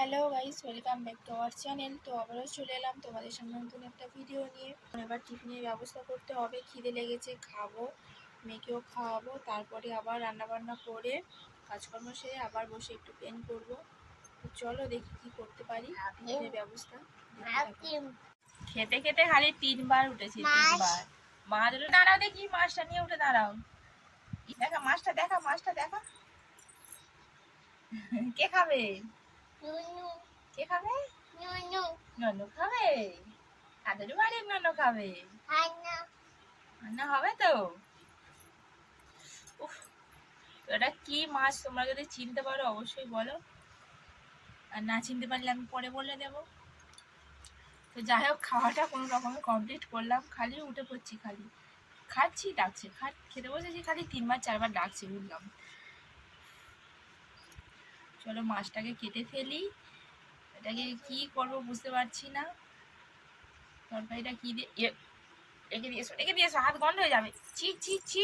Hello guys, welcome back to our channel. তো আবারও চলে এলাম তোমাদের সামনে নতুন একটা ভিডিও নিয়ে। এবার টিফিনের ব্যবস্থা করতে হবে, খিদে লেগেছে, খাবো, মেয়েকেও খাওয়াবো, তারপরে আবার রান্নাবান্না করে কাজকর্ম সেরে আবার বসে একটু পেন করবো। তো চলো দেখি কি করতে পারি টিফিনের ব্যবস্থা। খেতে খেতে খালি 3বার উঠেছে, 3বার। মাছ উঠে দাঁড়াও, দেখি মাছটা নিয়ে উঠে দাঁড়াও। দেখা মাছটা, দেখা মাছটা, দেখা। কে খাবে? কে খাবে? ননু খাবে। তাদের বাড়ির ননু খাবে। রান্না হবে তো। উফ, এটা কি মাছ তোমরা যদি চিনতে পারো অবশ্যই বলো, আর না চিনতে পারলে আমি পরে বলে দেবো। তো যাই হোক, খাওয়াটা কোনো রকমে কমপ্লিট করলাম। খালি উঠে পড়ছি, খালি খাচ্ছি, ডাকছে, খেতে বসেছি, খালি 3বার 4বার ডাকছে, বুঝলাম। চলো মাছটাকে কেটে ফেলি। এটাকে কি করবো বুঝতে পারছি না। তরকারিটা কি দিয়ে রেখে দিয়েছো, হাত গন্ধ হয়ে যাবে। ছি ছি ছি,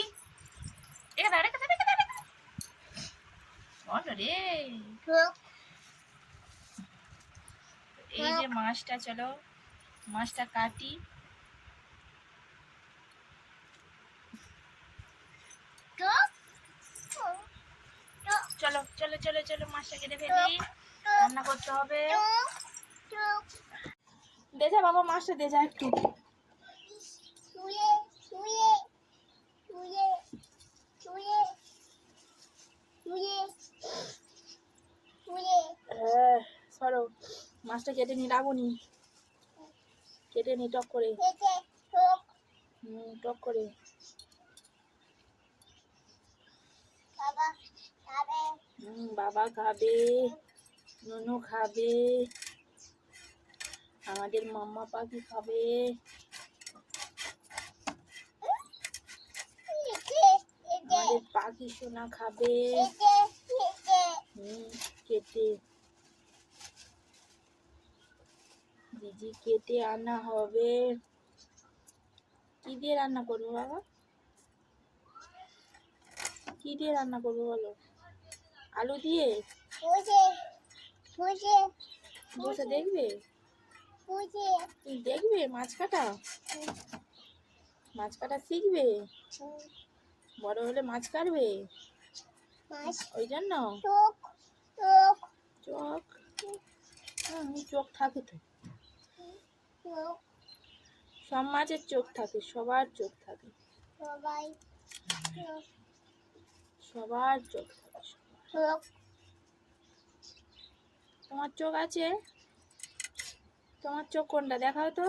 রেখে দাও, রেখে দাও, রেখে দাও, রেখে দাও। গন্ধ রে। এই যে মাছটা, চলো মাছটা কাটি। চলো চলো চলো চলো, মাছটা কেটে ফেলি, রান্না করতে হবে। দে যা বাবা, মাছটা দে যা একটু। সরো, মাছটা কেটে নি, রাখুনি, কেটে নি টক করে। টক করে। বাবা খাবে, ননু খাবে, আমাদের মাম্মা পাখি খাবে। আমাদের পাখি সোনা খাবে। কেটে দিদি কেটে আনা হবে। কি দিয়ে রান্না করবো বাবা? কি দিয়ে রান্না করবো বলো? আলু দিয়ে? বসে দেখবে? তুমি দেখবে মাছ কাটা? মাছ কাটা শিখবে? বড় হলে মাছ কাটবে? ওই জন্য চোখ, চোখ থাকে তো, সব মাছের চোখ থাকে, সবার চোখ থাকে, সবার চোখ থাকে। তোমার চোখ আছে? তোমার চোখ কোনটা দেখাও তো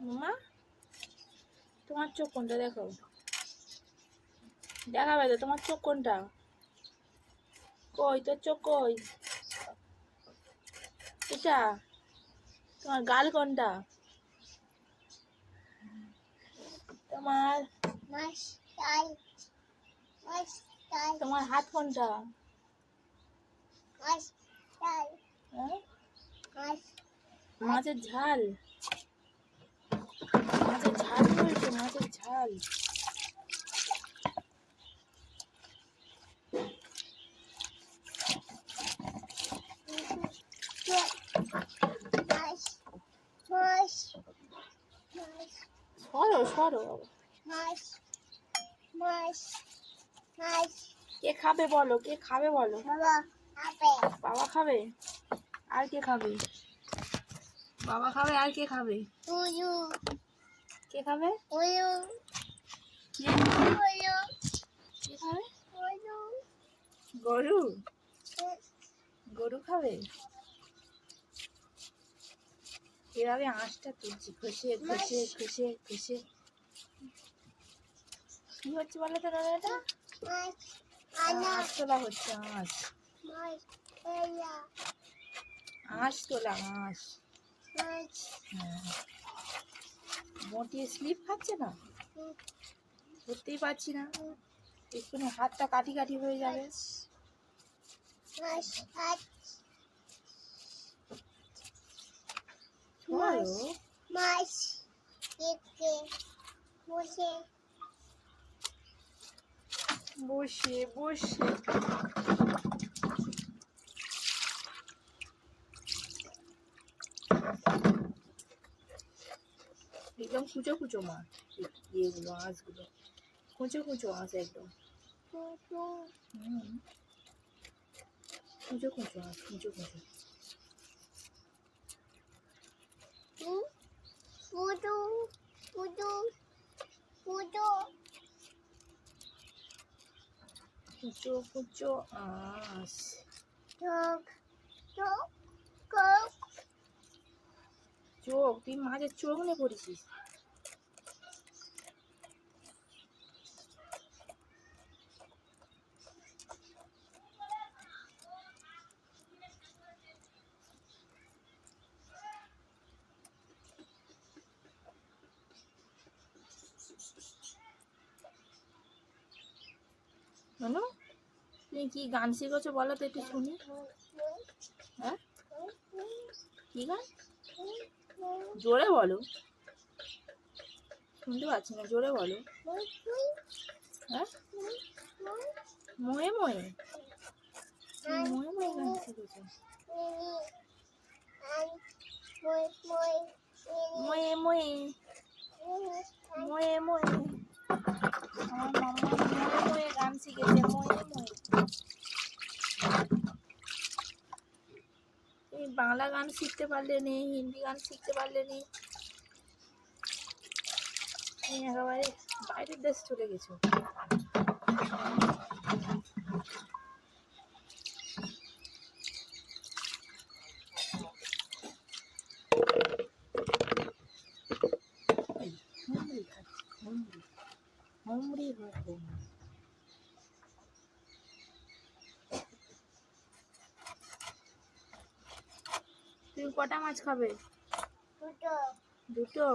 মামা, তোমার চোখ কোনটা দেখাও, দেখাবে তো তোমার চোখ কোনটা? কই তোর চোখ কই? এটা তোমার গাল কোনটা? তোমার তোমার হাত কোনটা? মাছের ঝাল, মাছের ঝাল বলছো, মাছের ঝাল। সরো সরো। কে খাবে বলো, কে খাবে বলো? বাবা খাবে। আর কে খাবে? বাবা খাবে, আর কে খাবে? কে খাবে? কে খাবে? গরু, গরু খাবে। এভাবে আঁশটা তুলছি, ঘষে ঘষে ঘষে ঘষে। কি হচ্ছে বলো তো এটা? আঁশ তোলা হচ্ছে, আঁশ, আঁশ তোলা, আঁশ। মোটিয়ে স্লিপ খাচ্ছে না, ধরতেই পারছি না, এক্ষুনি হাতটা কাটি কাটি হয়ে যাবে। বসে বসে একদম কুচো কুচো মাছ, ইয়েগুলো আঁশগুলো কুচো কুচো আঁশ একদম। কুচো কুচো আঁশ, কুচো কুচো। কুচো কুচো আঁশ। চোখ, তুই মাছের চোখ নিয়ে পড়েছিস। শোনো, তুমি কি গান শিখেছো বলো তো একটু শুনি। হ্যাঁ, কি গান? জোরে বলো, শুনতে পাচ্ছি না, জোরে বলো। হ্যাঁ, ময়ে ময়ে, ময়ে ময়ে গান শিখেছো? ময়ে ময়ে, ময়ে ময়ে, আমার মাম্মা ময়ে ময়ে গান শিখেছে, ময়ে ময়ে। তুমি বাংলা গান শিখতে পারলে নি, হিন্দি গান শিখতে পারলে নি, তুমি একেবারে বাইরের দেশ চলে গেছো। তুমি কটা মাছ খাবে? দুটো।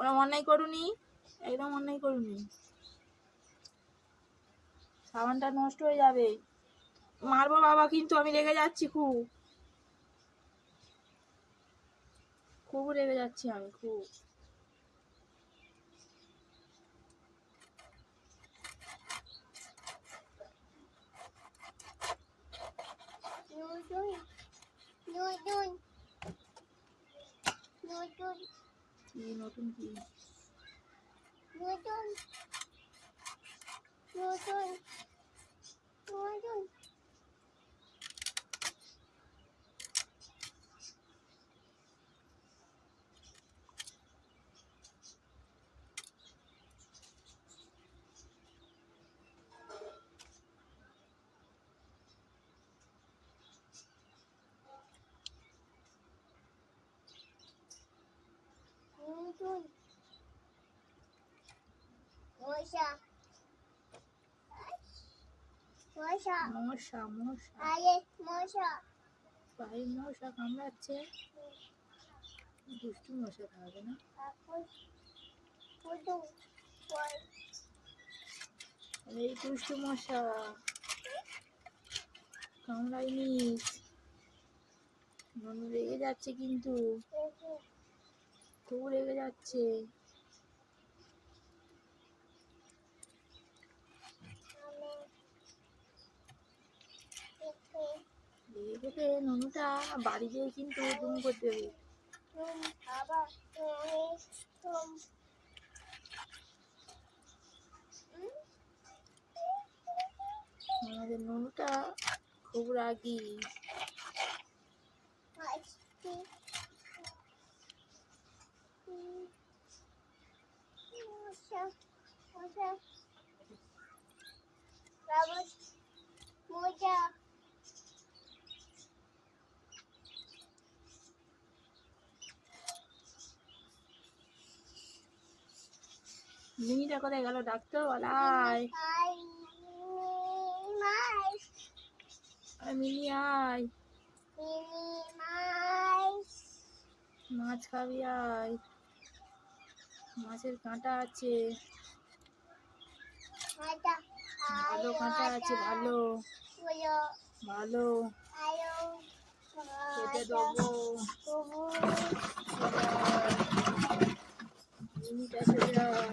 ওরা অন্যায় করুনি, একদম অন্যায় করুনি। সাবানটা নষ্ট হয়ে যাবে, মারবো বাবা, কিন্তু আমি রেগে যাচ্ছি, খুব খুব রেগে যাচ্ছি আমি, খুব। নতুন কি? মশা মশা, পায়ে মশা কামড়াচ্ছে। দুষ্টু মশা খাবে না। এই দুষ্টু মশা কামড়ায়নি। ননু রেগে যাচ্ছে, কিন্তু খুব রেগে যাচ্ছে। রেগে ননুটা বাড়ি যেয়ে কিন্তু দুম করতে হবে। আমাদের ননুটা খুব রাগী। মিনিটা কোথায় গেল? ডাকতে বলাই, মিনি আয়, মাছ খাবি আয়, মাছের কাঁটা আছে, ভালো কাঁটা আছে, ভালো ভালো খেতে দেবো। মিনিটা চলে যায়।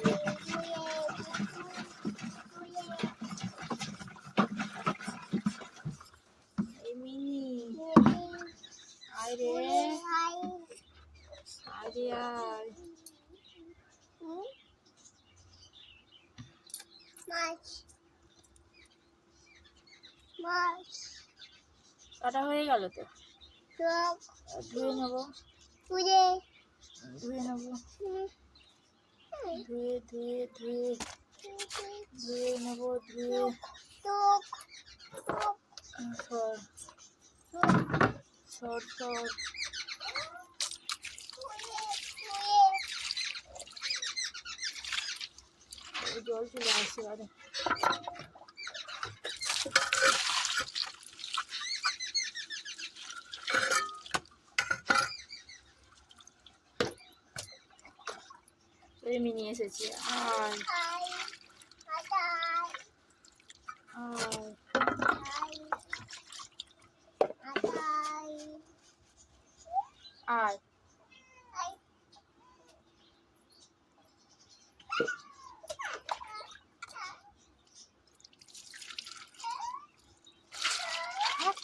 আরে আয় কাটা হয়ে গেল তো, ধুয়ে নেবো, ধুয়ে নেবো, ধুয়ে ধুয়ে ধুয়ে ধুয়ে নেবো, ধুয়ে সর সর সর জল চলে আসছে। আরে মিনি এসেছে, আয় আয়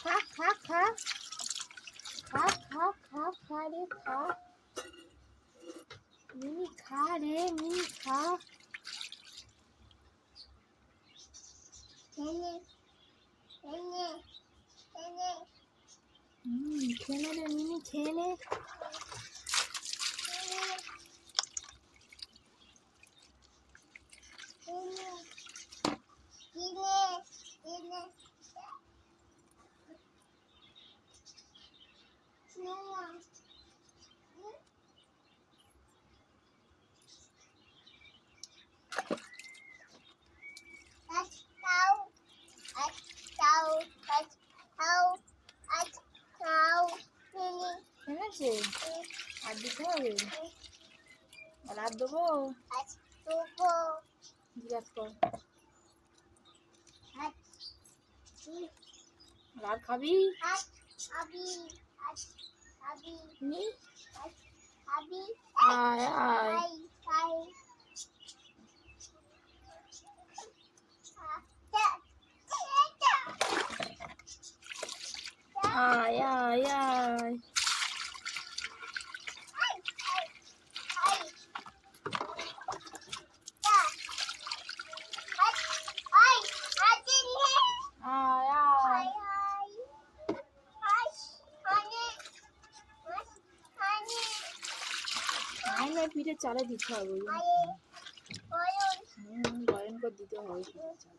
খা খা খা খা খা খা খা রে খা, মিনি খা রে, মিনি খা, খেলে রে মিনি, খেলে খেলেছে। আর দিতে হবে, আর দেবো, জিজ্ঞাসা কর, আর খাবি, আয় আয় আয় আয় আয় পিঠে চালে দিতে হবে, বয়ন করে দিতে হবে পিঠে চাল।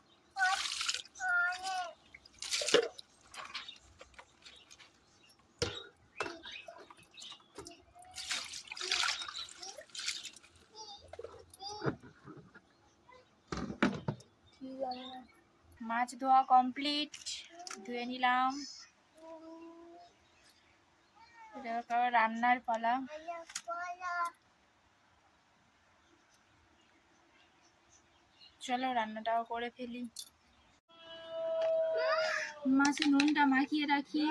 মাছ ধোয়া কমপ্লিট, ধুয়ে নিলাম, রান্নার পালা। চলো রান্নাটাও করে ফেলি। মাছে নুনটা মাখিয়ে রাখি।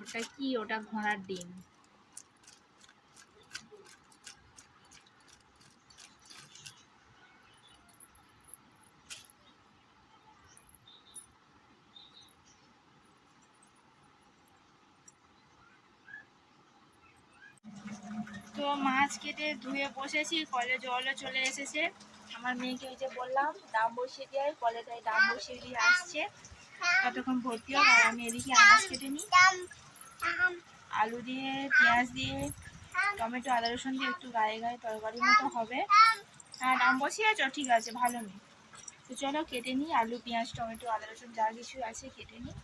ওটা কি? ওটা ঘোড়ার ডিম। তো মাছ কেটে ধুয়ে বসেছি, কলে জলও চলে এসেছে। আমার মেয়েকে ওই যে বললাম ডাব বসিয়ে দিয়ে, কলেটায় ডাব বসিয়ে দিয়ে আসছে, ততক্ষণ ভর্তি হোক। আর আমি এদিকে আনাজ কেটে নিই, আলু দিয়ে, পেঁয়াজ দিয়ে, টমেটো, আদা রসুন দিয়ে একটু গায়ে গায়ে তরকারি মতো হবে। হ্যাঁ ডাব বসিয়েছ, ঠিক আছে, ভালো নেই। তো চলো কেটে নিই, আলু পেঁয়াজ টমেটো আদা রসুন যা কিছু আছে কেটে নিই।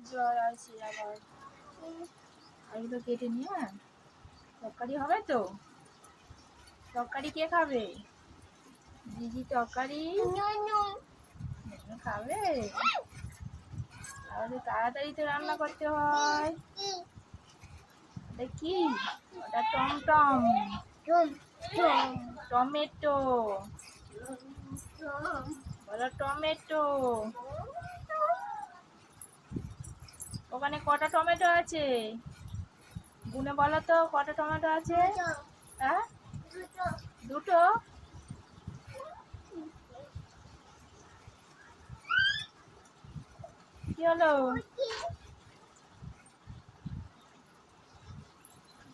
জ্বর আছে আবার, আলুটা কেটে নিই। হ্যাঁ তরকারি হবে তো, তরকারি কে খাবে? দিদি তরকারি খাবে, তাহলে তাড়াতাড়ি তো রান্না করতে হয়। ওটা কি? ওটা টমটম, টমেটো, বলো ওরা টমেটো। ওখানে কটা টমেটো আছে গুনে বলো তো, কটা টমেটো আছে? হ্যাঁ, দুটো। কি হলো?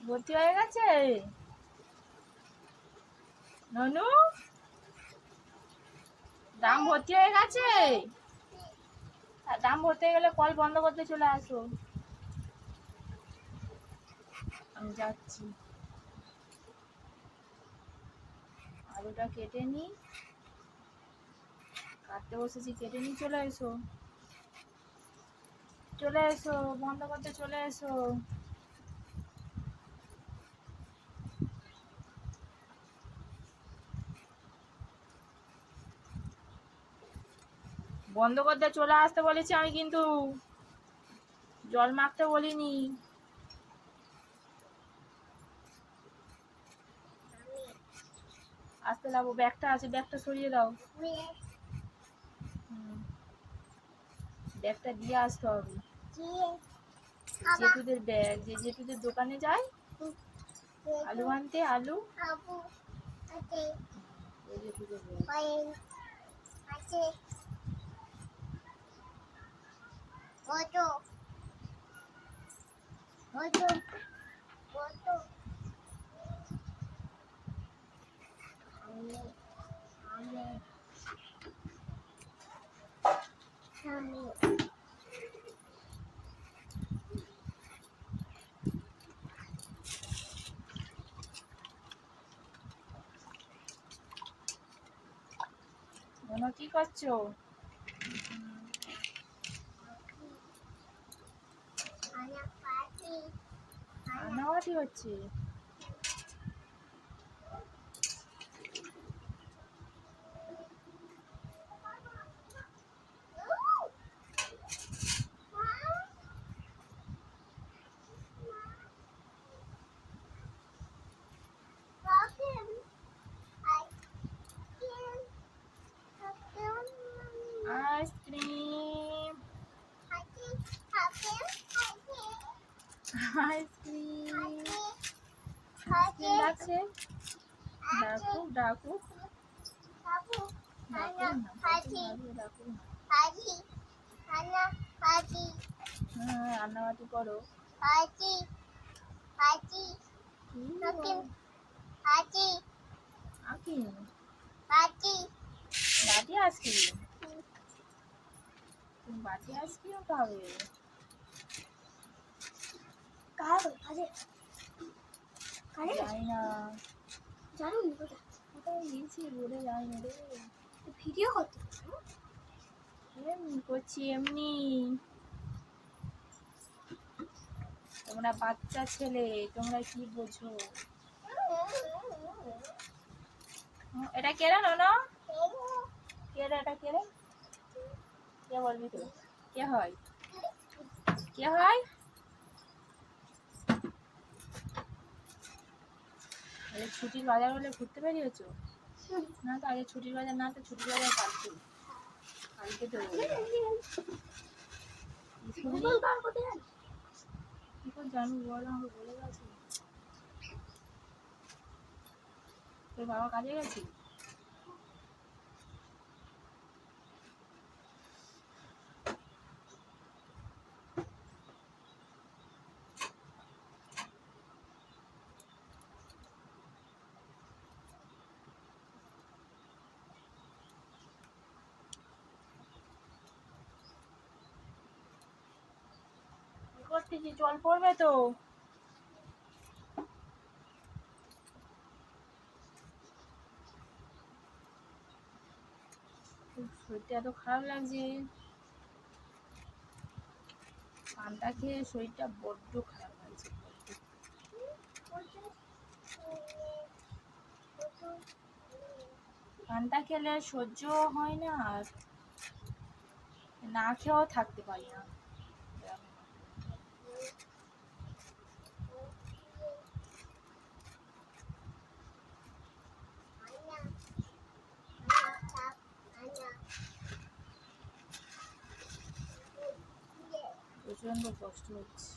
ভর্তি হয়ে গেছে ননু? দাম ভর্তি হয়ে গেছে? দাম ভর্তি হয়ে গেলে কল বন্ধ করতে চলে আসো। আমি যাচ্ছি, আলুটা কেটে নি, কাটতে বসেছি, কেটে নি। চলে এসো, চলে এসো, বন্ধ করতে চলে এসো। বন্ধ করতে চলে আসতে বলেছি আমি, কিন্তু জল মাখতে বলিনি। আসতে লাগবো, ব্যাগটা আছে, ব্যাগটা সরিয়ে দাও। ব্যাগটা দিয়ে আসতে হবে। জেঠুদের ব্যাগ, যে জেঠুদের দোকানে যায় আলু আনতে, আলু জেঠুদের ব্যাগ। কি করছো? রান্নাবাটি হচ্ছে। আইসক্রিম, আইসক্রিম লাগছে। ডাকুক ডাকুক, রান্নাবাটি করো। বাটি আইসক্রিম, তুমি বাটি আইসক্রিম খাবে? জানি না, জানো কোথায় গেছি বলে যাই না রে। ভিডিও করতে এমনি করছি, এমনি। তোমরা বাচ্চা ছেলে, তোমরা কি বোঝো? এটা কে রে নন? কে রে এটা? কে রে? কে বলবি তো? কে হয়? কে হয়? ছুটির বাজার হলে ঘুরতে বেরিয়েছো? না তো আগে ছুটির বাজার, না তো ছুটির বাজার কালকে, কালকে তো কি করে জানু বলো, আমাকে বলে গেছে। তোর বাবা কাজে গেছে? করতেছি, জল পড়বে তো। শরীরটা এত খারাপ লাগছে, পানটা খেয়ে শরীরটা বড্ড খারাপ লাগছে। পানটা খেলে সহ্য হয় না, আর না খেয়েও থাকতে পারি না। প্রচণ্ড কষ্ট হচ্ছে।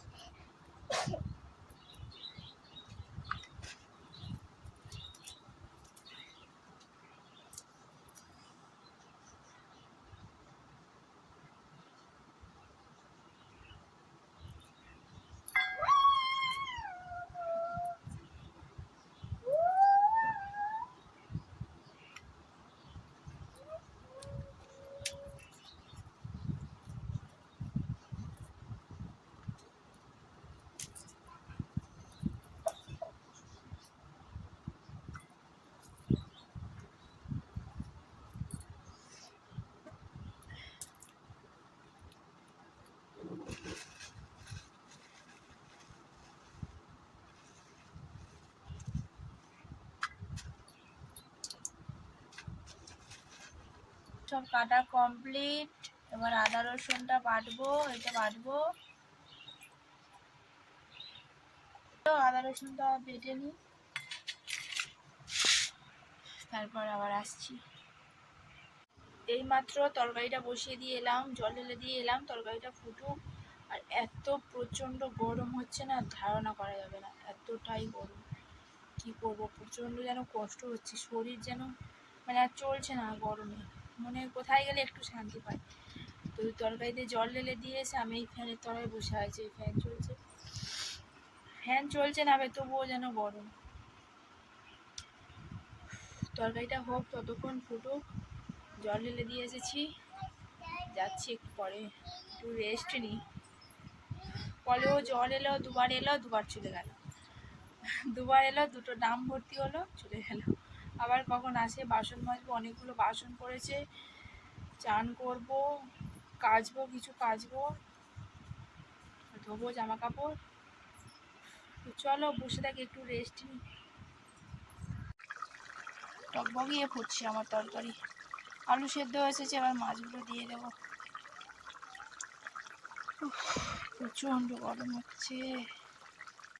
সব কাটা কমপ্লিট। এবার আদা রসুনটা বাটবো, এটা বাটবো। তো আদা রসুনটা বেটে নিই, তারপর আবার আসছি। এইমাত্র তরকারিটা বসিয়ে দিয়ে এলাম, জল ঢেলে দিয়ে এলাম, তরকারিটা ফুটুক। আর এত প্রচণ্ড গরম হচ্ছে না, ধারণা করা যাবে না, এতটাই গরম। কি করবো, প্রচণ্ড যেন কষ্ট হচ্ছে, শরীর যেন মানে আর চলছে না গরমে। মনে কোথায় গেলে একটু শান্তি পাই। তো তরকারিতে জল ঢেলে দিয়ে এসে আমি এই ফ্যানের তলায় বসে আছি। ফ্যান চলছে, ফ্যান চলছে না, তবুও যেন গরম। তরকারিটা হোক, ততক্ষণ ফুটুক। জল ঢেলে দিয়ে এসেছি, যাচ্ছি একটু পরে, একটু রেস্ট নিই। কলেও জল এলো, দুবার এলো, দুবার চলে গেল। দুবার এলো, দুটো ড্রাম ভর্তি হলো, চলে গেল। আবার কখন আসে, বাসন মাজবো, অনেকগুলো বাসন পড়েছে, চান করবো, কাচবো, কিছু কাচবো, ধোবো জামা কাপড়। চলো বসে থাকি, একটু রেস্ট নিই। টকবগিয়ে ফুটছে আমার তরকারি, আলু সেদ্ধ এসেছে, এবার মাছগুলো দিয়ে দেবো। প্রচণ্ড গরম হচ্ছে।